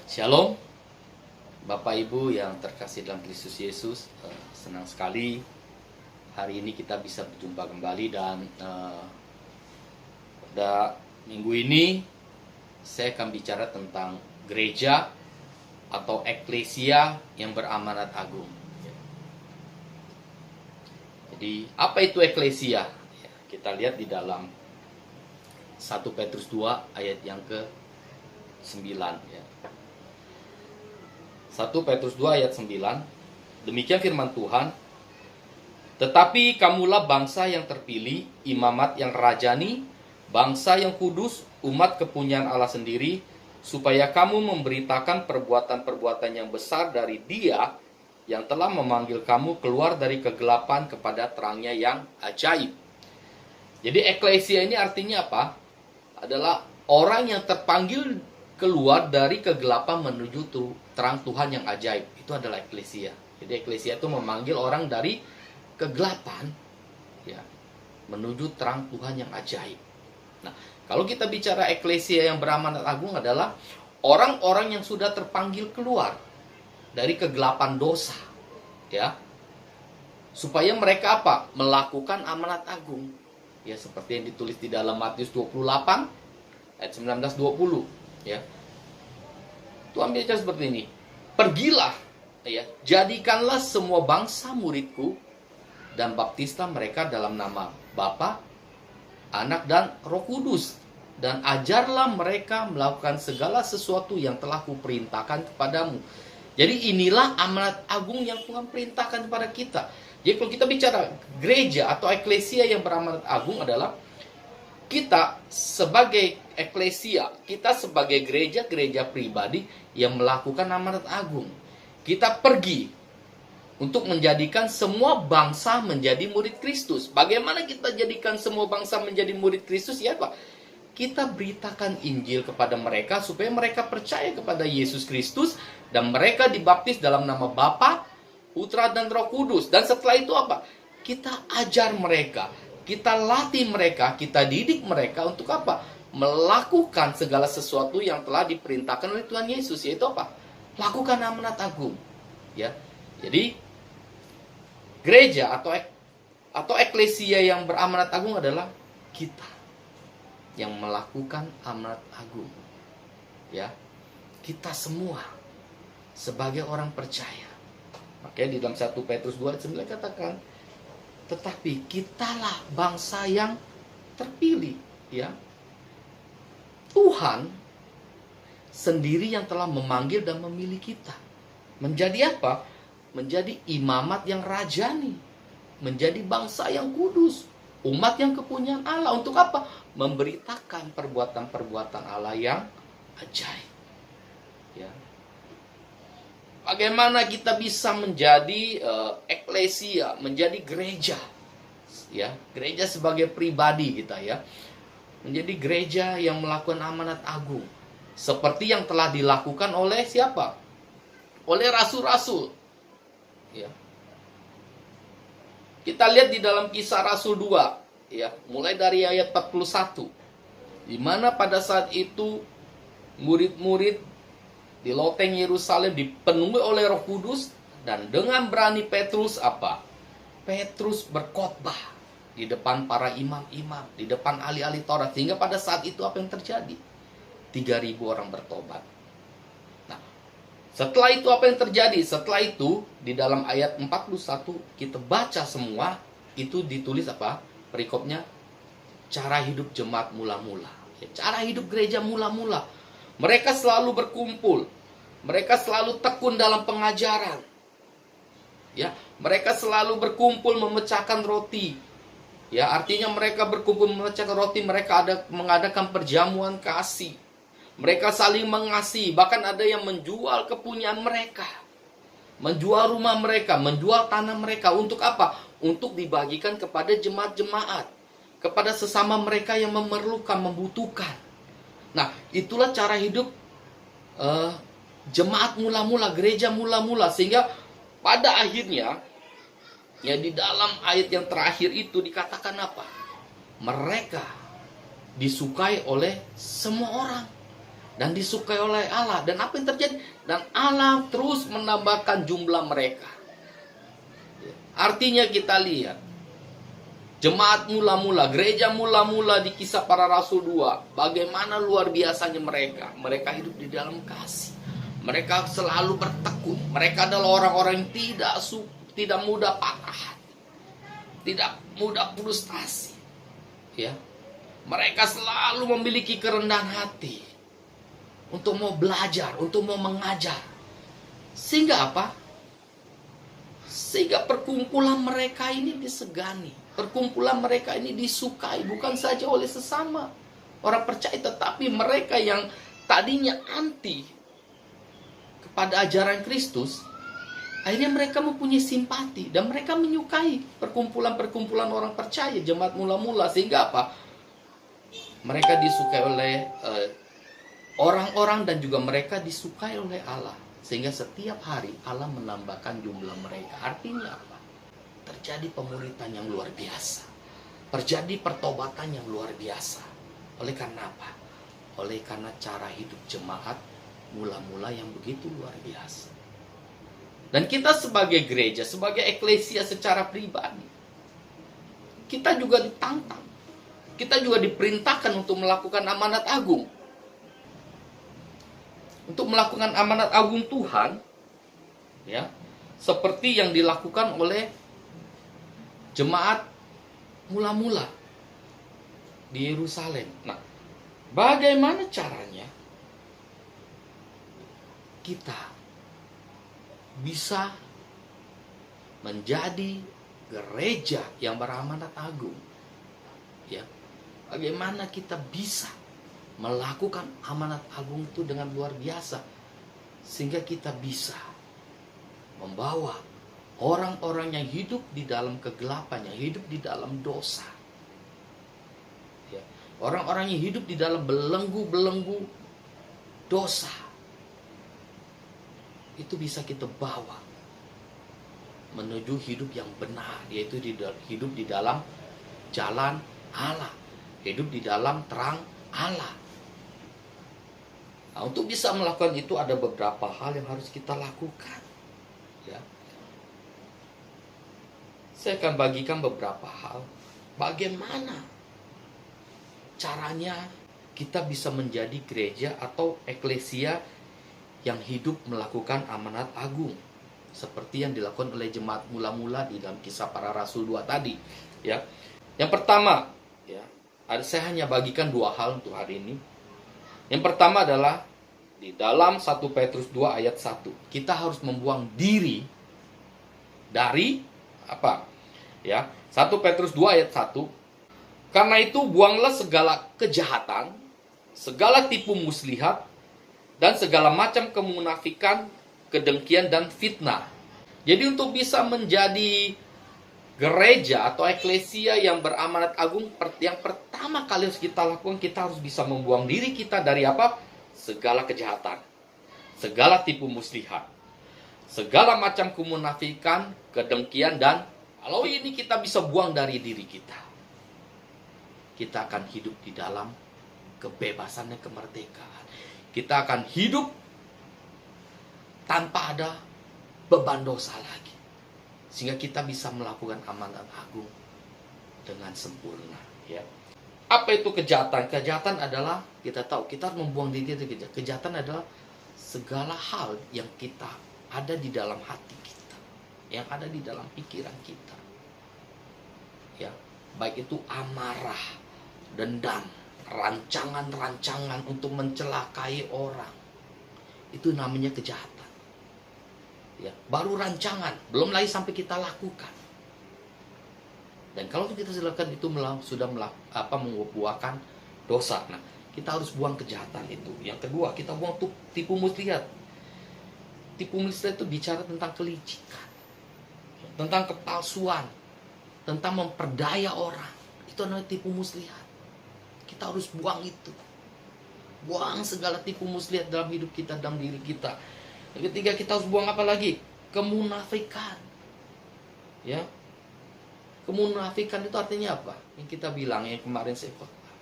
Shalom, Bapak Ibu yang terkasih dalam Kristus Yesus. Senang sekali hari ini kita bisa berjumpa kembali dan pada minggu ini saya akan bicara tentang gereja atau eklesia yang beramanat agung. Jadi apa itu eklesia? Kita lihat di dalam 1 Petrus 2 ayat yang ke-9 ya. 1 Petrus 2 ayat 9. Demikian firman Tuhan. Tetapi kamulah bangsa yang terpilih, imamat yang rajani, bangsa yang kudus, umat kepunyaan Allah sendiri, supaya kamu memberitakan perbuatan-perbuatan yang besar dari Dia yang telah memanggil kamu keluar dari kegelapan kepada terangnya yang ajaib. Jadi eklesia ini artinya apa? Adalah orang yang terpanggil keluar dari kegelapan menuju terang Tuhan yang ajaib. Itu adalah eklesia. Jadi eklesia itu memanggil orang dari kegelapan ya, menuju terang Tuhan yang ajaib. Nah, kalau kita bicara eklesia yang beramanat agung adalah orang-orang yang sudah terpanggil keluar dari kegelapan dosa ya. Supaya mereka apa? Melakukan amanat agung. Ya, seperti yang ditulis di dalam Matius 28 ayat 19-20 ya. Tuhan bicara seperti ini. Pergilah ya, jadikanlah semua bangsa muridku dan baptislah mereka dalam nama Bapa, Anak dan Roh Kudus, dan ajarlah mereka melakukan segala sesuatu yang telah kuperintahkan kepadamu. Jadi inilah amanat agung yang Tuhan perintahkan kepada kita. Jadi kalau kita bicara gereja atau eklesia yang beramanat agung adalah kita sebagai eklesia, kita sebagai gereja pribadi yang melakukan amanat agung. Kita pergi untuk menjadikan semua bangsa menjadi murid Kristus. Bagaimana kita jadikan semua bangsa menjadi murid Kristus? Ya Pak, kita beritakan Injil kepada mereka supaya mereka percaya kepada Yesus Kristus dan mereka dibaptis dalam nama Bapa, Putra dan Roh Kudus. Dan setelah itu apa? Kita ajar mereka, kita latih mereka, kita didik mereka untuk apa? Melakukan segala sesuatu yang telah diperintahkan oleh Tuhan Yesus, yaitu apa? Lakukan amanat agung. Ya. Jadi gereja atau eklesia yang beramanat agung adalah kita yang melakukan amanat agung. Ya. Kita semua sebagai orang percaya. Makanya di dalam 1 Petrus 2 ayat 9 katakan, tetapi kitalah bangsa yang terpilih, ya. Tuhan sendiri yang telah memanggil dan memilih kita. Menjadi apa? Menjadi imamat yang rajani, menjadi bangsa yang kudus, umat yang kepunyaan Allah. Untuk apa? Memberitakan perbuatan-perbuatan Allah yang ajaib. Ya. Bagaimana kita bisa menjadi eklesia, menjadi gereja, ya, gereja sebagai pribadi kita ya, menjadi gereja yang melakukan amanat agung, seperti yang telah dilakukan oleh siapa? Oleh rasul-rasul, ya. Kita lihat di dalam Kisah Rasul 2, ya, mulai dari ayat 41, di mana pada saat itu murid-murid di loteng Yerusalem dipenuhi oleh Roh Kudus, dan dengan berani Petrus apa? Petrus berkhotbah di depan para imam-imam, di depan ahli-ahli Taurat, sehingga pada saat itu apa yang terjadi? 3.000 orang bertobat. Nah, setelah itu apa yang terjadi? Setelah itu di dalam ayat 41 kita baca semua, itu ditulis apa? Perikopnya, cara hidup jemaat mula-mula, ya, cara hidup gereja mula-mula. Mereka selalu berkumpul. Mereka selalu tekun dalam pengajaran. Ya, mereka selalu berkumpul memecahkan roti. Ya, artinya mereka berkumpul memecahkan roti, mereka mengadakan perjamuan kasih. Mereka saling mengasihi, bahkan ada yang menjual kepunyaan mereka. Menjual rumah mereka, menjual tanah mereka. Untuk apa? Untuk dibagikan kepada jemaat-jemaat, kepada sesama mereka yang memerlukan, membutuhkan. Nah, itulah cara hidup jemaat mula-mula, gereja mula-mula. Sehingga pada akhirnya, ya, di dalam ayat yang terakhir itu dikatakan apa? Mereka disukai oleh semua orang. dan disukai oleh Allah. Dan apa yang terjadi? Dan Allah terus menambahkan jumlah mereka. Artinya kita lihat jemaat mula-mula, gereja mula-mula di Kisah Para Rasul 2, bagaimana luar biasanya mereka. Mereka hidup di dalam kasih. Mereka selalu bertekun. Mereka adalah orang-orang yang tidak mudah patah hati, tidak mudah frustasi. Ya, mereka selalu memiliki kerendahan hati untuk mau belajar, untuk mau mengajar. Sehingga apa? Sehingga perkumpulan mereka ini disegani. Perkumpulan mereka ini disukai bukan saja oleh sesama orang percaya, tetapi mereka yang tadinya anti kepada ajaran Kristus, akhirnya mereka mempunyai simpati dan mereka menyukai perkumpulan-perkumpulan orang percaya, jemaat mula-mula. Sehingga apa? Mereka disukai oleh orang-orang dan juga mereka disukai oleh Allah. Sehingga setiap hari Allah menambahkan jumlah mereka. Artinya apa? Terjadi pemuritan yang luar biasa. Terjadi pertobatan yang luar biasa. Oleh karena apa? Oleh karena cara hidup jemaat mula-mula yang begitu luar biasa. Dan kita sebagai gereja, sebagai eklesia secara pribadi, kita juga ditantang. Kita juga diperintahkan untuk melakukan amanat agung. Untuk melakukan amanat agung Tuhan, ya, seperti yang dilakukan oleh jemaat mula-mula di Yerusalem. Nah, bagaimana caranya kita bisa menjadi gereja yang beramanat agung? Ya, bagaimana kita bisa melakukan amanat agung itu dengan luar biasa, sehingga kita bisa membawa orang-orang yang hidup di dalam kegelapan, yang hidup di dalam dosa, ya, orang-orang yang hidup di dalam belenggu-belenggu dosa, itu bisa kita bawa menuju hidup yang benar, yaitu hidup di dalam jalan Allah, hidup di dalam terang Allah. Nah, untuk bisa melakukan itu ada beberapa hal yang harus kita lakukan. Ya. Saya akan bagikan beberapa hal. Bagaimana caranya kita bisa menjadi gereja atau eklesia yang hidup melakukan amanat agung, seperti yang dilakukan oleh jemaat mula-mula di dalam Kisah Para Rasul 2 tadi. Ya. Yang pertama, ya, saya hanya bagikan dua hal untuk hari ini. Yang pertama adalah di dalam 1 Petrus 2 ayat 1. Kita harus membuang diri dari apa? Ya, 1 Petrus 2 ayat 1. Karena itu buanglah segala kejahatan, segala tipu muslihat, dan segala macam kemunafikan, kedengkian dan fitnah. Jadi untuk bisa menjadi gereja atau eklesia yang beramanat agung, yang pertama kali harus kita lakukan, kita harus bisa membuang diri kita dari apa? Segala kejahatan, segala tipu muslihat, segala macam kemunafikan, kedengkian, dan kalau ini kita bisa buang dari diri kita, kita akan hidup di dalam kebebasan dan kemerdekaan. Kita akan hidup tanpa ada beban dosa lagi, sehingga kita bisa melakukan amanat agung dengan sempurna. Ya. Apa itu kejahatan? Kejahatan adalah, kita tahu, kita harus membuang diri dari kejahatan. Kejahatan adalah segala hal yang kita ada di dalam hati kita, yang ada di dalam pikiran kita. Ya, baik itu amarah, dendam, rancangan-rancangan untuk mencelakai orang. Itu namanya kejahatan. Ya, baru rancangan, belum lagi sampai kita lakukan. Dan kalau kita silakan itu sudah membuahkan dosa. Nah, kita harus buang kejahatan itu. Yang kedua, kita buang tipu muslihat. Tipu muslihat itu bicara tentang kelicikan, tentang kepalsuan, tentang memperdaya orang. Itu namanya tipu muslihat. Kita harus buang itu. Buang segala tipu muslihat dalam hidup kita, dalam diri kita. Yang ketiga, kita harus buang apa lagi? Kemunafikan. Ya. Kemunafikan itu artinya apa? Yang kita bilang, yang kemarin saya khotbah.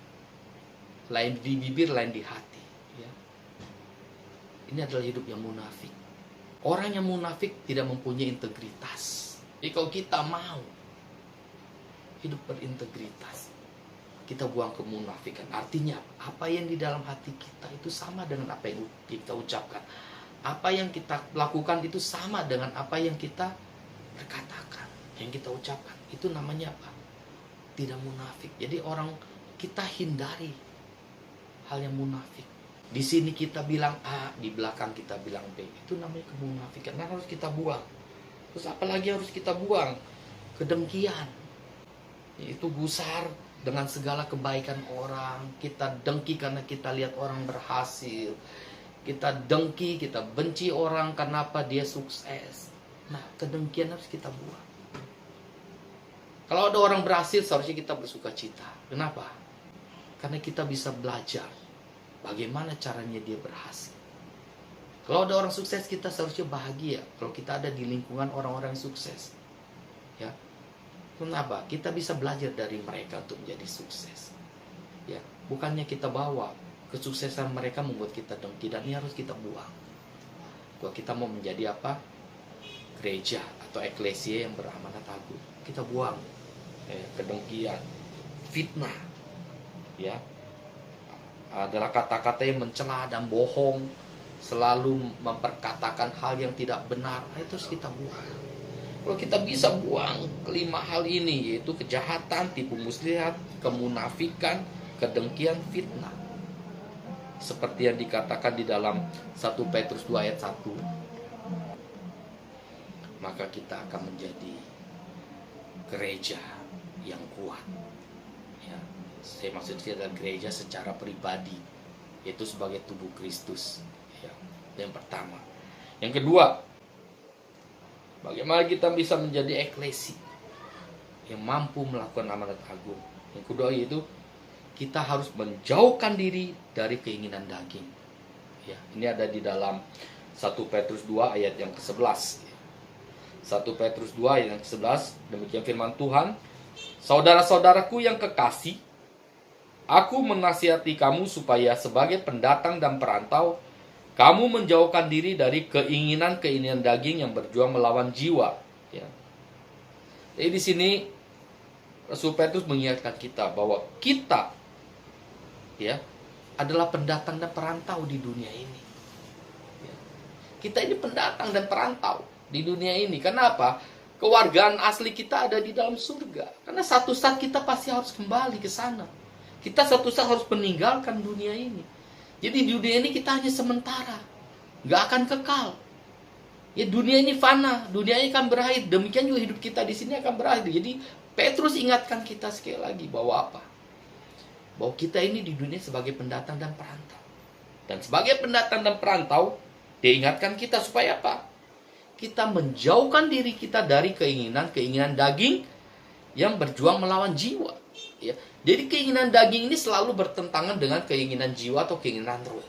Lain di bibir, lain di hati. Ya. Ini adalah hidup yang munafik. Orang yang munafik tidak mempunyai integritas. Jadi kalau kita mau hidup berintegritas, kita buang kemunafikan. Artinya apa yang di dalam hati kita itu sama dengan apa yang kita ucapkan. Apa yang kita lakukan itu sama dengan apa yang kita berkatakan, yang kita ucapkan. Itu namanya apa? Tidak munafik. Jadi orang, kita hindari hal yang munafik. Di sini kita bilang A, di belakang kita bilang B. Itu namanya kemunafikan. Nah, harus kita buang. Terus apalagi harus kita buang? Kedengkian. Itu gusar dengan segala kebaikan orang. Kita dengki karena kita lihat orang berhasil. Kita dengki, kita benci orang karena apa? Dia sukses. Nah, kedengkian harus kita buang. Kalau ada orang berhasil, seharusnya kita bersuka cita. Kenapa? Karena kita bisa belajar bagaimana caranya dia berhasil. Kalau ada orang sukses, kita seharusnya bahagia kalau kita ada di lingkungan orang-orang yang sukses. Ya. Kenapa? Kita bisa belajar dari mereka untuk menjadi sukses. Ya, bukannya kita bawa kesuksesan mereka membuat kita dengki, dan ini harus kita buang. Kalau kita mau menjadi apa? Gereja atau eklesia yang beramanat agung, kita buang kedengkian, fitnah, ya, adalah kata-kata yang mencela dan bohong, selalu memperkatakan hal yang tidak benar. Itu harus kita buang. Kalau kita bisa buang kelima hal ini, yaitu kejahatan, tipu muslihat, kemunafikan, kedengkian, fitnah, seperti yang dikatakan di dalam 1 Petrus 2 ayat 1, maka kita akan menjadi gereja yang kuat. Ya, saya maksudnya adalah gereja secara pribadi, yaitu sebagai tubuh Kristus. Ya, yang pertama. Yang kedua, bagaimana kita bisa menjadi eklesia yang mampu melakukan amanat agung. Yang kedua yaitu kita harus menjauhkan diri dari keinginan daging. Ya, ini ada di dalam 1 Petrus 2 ayat yang ke-11. 1 Petrus 2 ayat yang ke-11, demikian firman Tuhan, saudara-saudaraku yang kekasih, aku menasihati kamu supaya sebagai pendatang dan perantau, kamu menjauhkan diri dari keinginan-keinginan daging yang berjuang melawan jiwa. Ya. Jadi di sini Rasul Petrus mengingatkan kita bahwa kita, ya, adalah pendatang dan perantau di dunia ini. Ya. Kita ini pendatang dan perantau di dunia ini. Kenapa? Kewargaan asli kita ada di dalam surga. Karena satu saat kita pasti harus kembali ke sana. Kita satu saat harus meninggalkan dunia ini. Jadi di dunia ini kita hanya sementara, nggak akan kekal. Ya, dunia ini fana, dunia ini akan berakhir. Demikian juga hidup kita di sini akan berakhir. Jadi Petrus ingatkan kita sekali lagi bahwa apa? Bahwa kita ini di dunia sebagai pendatang dan perantau. Dan sebagai pendatang dan perantau, dia ingatkan kita supaya apa? Kita menjauhkan diri kita dari keinginan-keinginan daging yang berjuang melawan jiwa. Ya. Jadi keinginan daging ini selalu bertentangan dengan keinginan jiwa atau keinginan roh.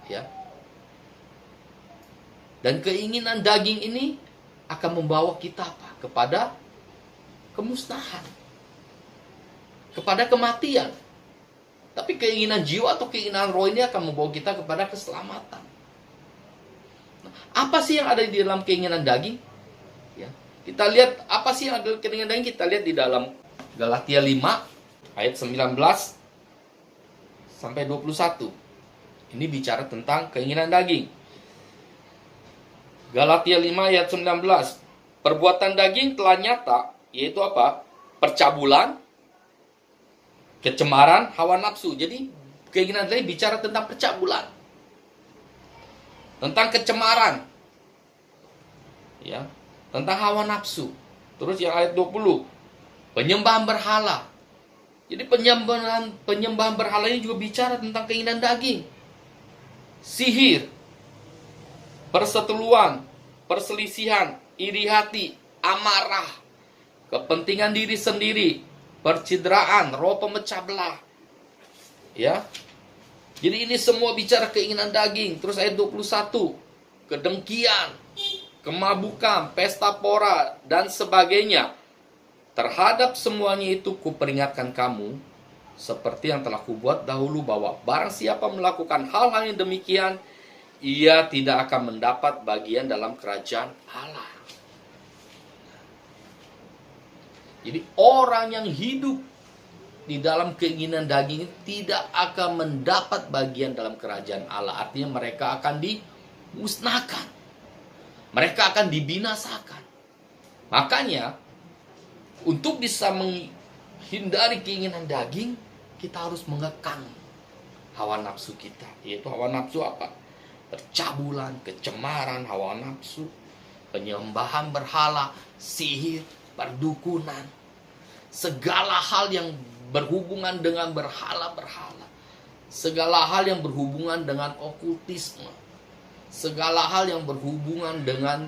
Ya. Dan keinginan daging ini akan membawa kita apa? Kepada kemusnahan. Kepada kematian. Tapi keinginan jiwa atau keinginan roh ini akan membawa kita kepada keselamatan. Nah, apa sih yang ada di dalam keinginan daging? Ya. Kita lihat apa sih yang ada di keinginan daging? Kita lihat di dalam Galatia 5 ayat 19 sampai 21. Ini bicara tentang keinginan daging. Galatia 5 ayat 19. Perbuatan daging telah nyata, yaitu apa? Percabulan, kecemaran, hawa nafsu. Jadi keinginan daging bicara tentang percabulan, tentang kecemaran, ya, tentang hawa nafsu. Terus yang ayat 20, penyembahan berhala. Jadi penyembahan berhala ini juga bicara tentang keinginan daging. Sihir, perseteruan, perselisihan, iri hati, amarah, kepentingan diri sendiri, percideraan, roh pemecah belah. Ya. Jadi ini semua bicara keinginan daging. Terus ayat 21, kedengkian, kemabukan, pesta pora, dan sebagainya. Terhadap semuanya itu kuperingatkan kamu, seperti yang telah kubuat dahulu, bahwa barang siapa melakukan hal-hal yang demikian, ia tidak akan mendapat bagian dalam kerajaan Allah. Jadi orang yang hidup di dalam keinginan daging tidak akan mendapat bagian dalam kerajaan Allah. Artinya mereka akan dimusnahkan. Mereka akan dibinasakan. Makanya untuk bisa menghindari keinginan daging, kita harus mengekang hawa nafsu kita. Yaitu hawa nafsu apa? Percabulan, kecemaran, hawa nafsu, penyembahan berhala, sihir, perdukunan, segala hal yang berhubungan dengan berhala-berhala, segala hal yang berhubungan dengan okultisme, segala hal yang berhubungan dengan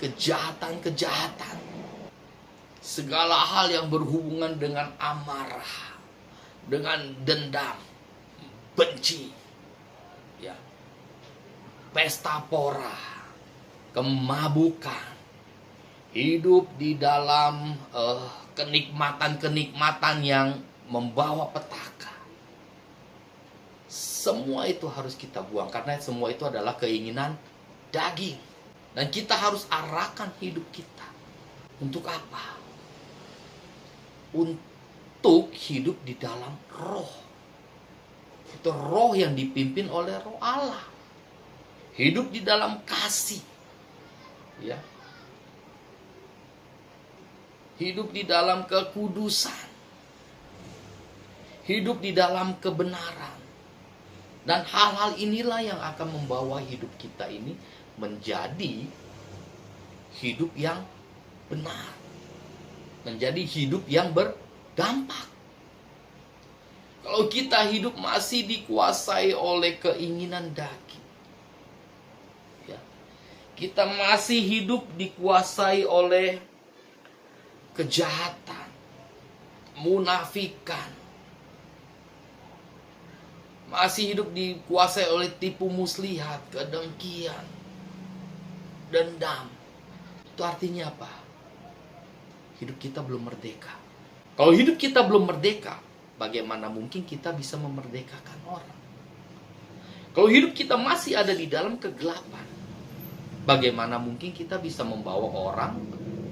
kejahatan-kejahatan, segala hal yang berhubungan dengan amarah, dengan dendam, benci, ya, pesta pora, kemabukan, hidup di dalam kenikmatan-kenikmatan yang membawa petaka. Semua itu harus kita buang karena semua itu adalah keinginan daging. Dan kita harus arahkan hidup kita. Untuk apa? Untuk hidup di dalam roh. Itu roh yang dipimpin oleh roh Allah. Hidup di dalam kasih. Ya. Hidup di dalam kekudusan. Hidup di dalam kebenaran. Dan hal-hal inilah yang akan membawa hidup kita ini menjadi hidup yang benar. Menjadi hidup yang berdampak. Kalau kita hidup masih dikuasai oleh keinginan daging, ya, kita masih hidup dikuasai oleh kejahatan, munafikan, masih hidup dikuasai oleh tipu muslihat, kedengkian, dendam. Itu artinya apa? Hidup kita belum merdeka. Kalau hidup kita belum merdeka, bagaimana mungkin kita bisa memerdekakan orang? Kalau hidup kita masih ada di dalam kegelapan, bagaimana mungkin kita bisa membawa orang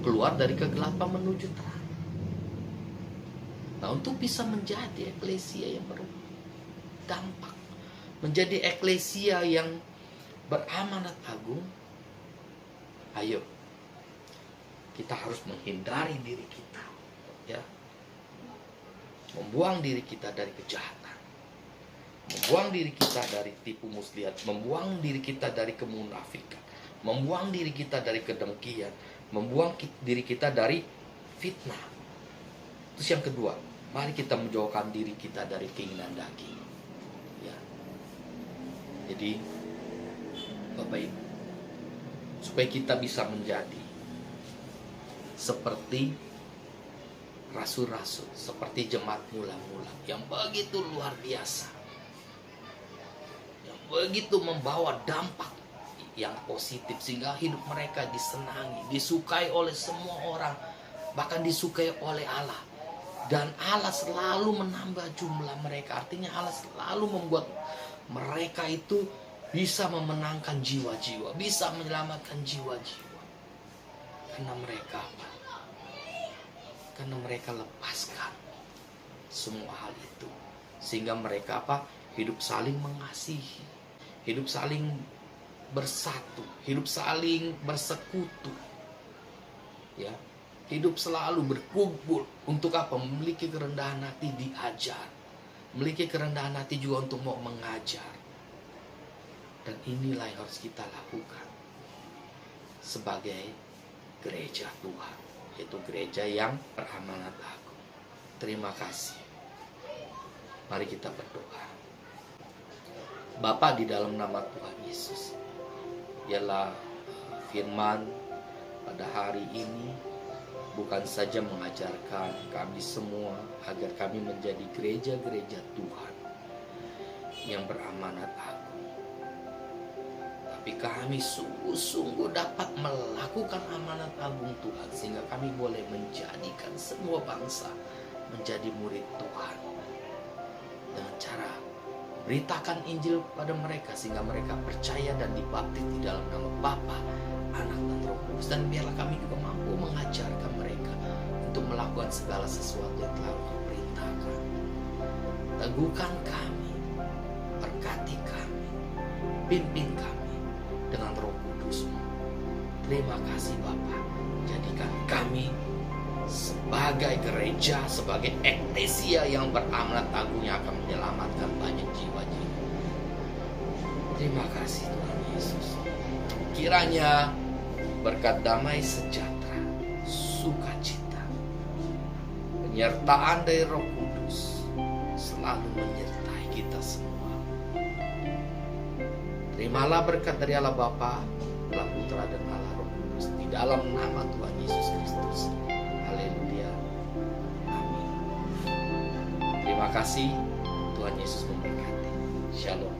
keluar dari kegelapan menuju terang? Nah, untuk bisa menjadi eklesia yang berdampak, menjadi eklesia yang beramanat agung, ayo kita harus menghindari diri kita, ya, membuang diri kita dari kejahatan, membuang diri kita dari tipu muslihat, membuang diri kita dari kemunafikan, membuang diri kita dari kedengkian, membuang diri kita dari fitnah. Terus yang kedua, mari kita menjauhkan diri kita dari keinginan daging. Ya. Jadi, Bapak Ibu, supaya kita bisa menjadi seperti rasul-rasul, seperti jemaat mula-mula yang begitu luar biasa, yang begitu membawa dampak yang positif sehingga hidup mereka disenangi, disukai oleh semua orang, bahkan disukai oleh Allah. Dan Allah selalu menambah jumlah mereka. Artinya Allah selalu membuat mereka itu bisa memenangkan jiwa-jiwa, bisa menyelamatkan jiwa-jiwa. Karena mereka apa? Karena mereka lepaskan semua hal itu. Sehingga mereka apa? Hidup saling mengasihi, hidup saling bersatu, hidup saling bersekutu, ya, hidup selalu berkumpul untuk apa? Memiliki kerendahan hati diajar, memiliki kerendahan hati juga untuk mau mengajar. Dan inilah yang harus kita lakukan sebagai gereja Tuhan, yaitu gereja yang beramanat agung. Terima kasih. Mari kita berdoa. Bapa, di dalam nama Tuhan Yesus, ialah firman pada hari ini bukan saja mengajarkan kami semua agar kami menjadi gereja-gereja Tuhan yang beramanat agung, tapi kami sungguh-sungguh dapat melakukan amanat agung Tuhan sehingga kami boleh menjadikan semua bangsa menjadi murid Tuhan dengan cara Beritakan Injil pada mereka sehingga mereka percaya dan dibaptis di dalam nama Bapa, Anak, dan Roh Kudus. Dan biarlah kami juga mampu mengajarkan mereka untuk melakukan segala sesuatu yang telah Engkau perintahkan. Teguhkan kami, berkati kami, pimpin kami dengan Roh Kudus-Mu. Terima kasih Bapa. Jadikan kami sebagai gereja, sebagai eklesia yang beramanat agung yang akan menyelamatkan banyak jiwa-jiwa. Terima kasih Tuhan Yesus. Kiranya berkat damai sejahtera, sukacita, penyertaan dari Roh Kudus selalu menyertai kita semua. Terimalah berkat dari Allah Bapa, Allah Putra, dan Allah Roh Kudus di dalam nama Tuhan Yesus Kristus. Haleluya. Amin. Terima kasih. Tuhan Yesus memberkati. Shalom.